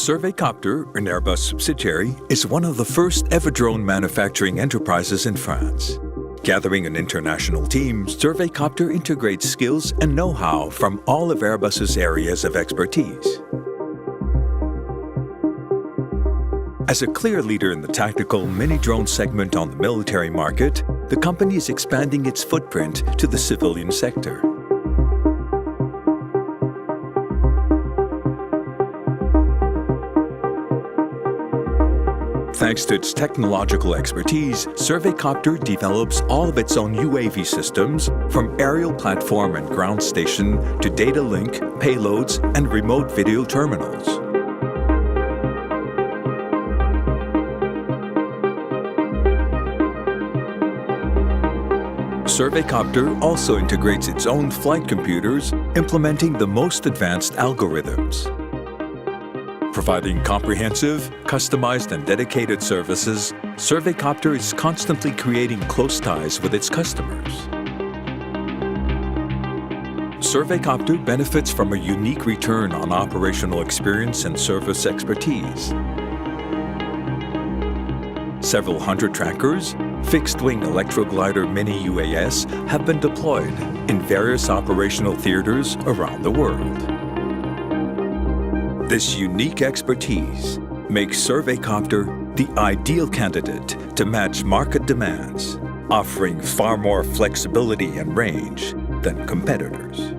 SURVEY Copter, an Airbus subsidiary, is one of the first ever drone manufacturing enterprises in France. Gathering an international team, SURVEY Copter integrates skills and know-how from all of Airbus's areas of expertise. As a clear leader in the tactical mini-drone segment on the military market, the company is expanding its footprint to the civilian sector. Thanks to its technological expertise, SURVEY Copter develops all of its own UAV systems, from aerial platform and ground station to data link, payloads, and remote video terminals. SURVEY Copter also integrates its own flight computers, implementing the most advanced algorithms. Providing comprehensive, customized, and dedicated services, SURVEY Copter is constantly creating close ties with its customers. SURVEY Copter benefits from a unique return on operational experience and service expertise. Several hundred trackers, fixed-wing electroglider mini UAS have been deployed in various operational theaters around the world. This unique expertise makes SURVEY Copter the ideal candidate to match market demands, offering far more flexibility and range than competitors.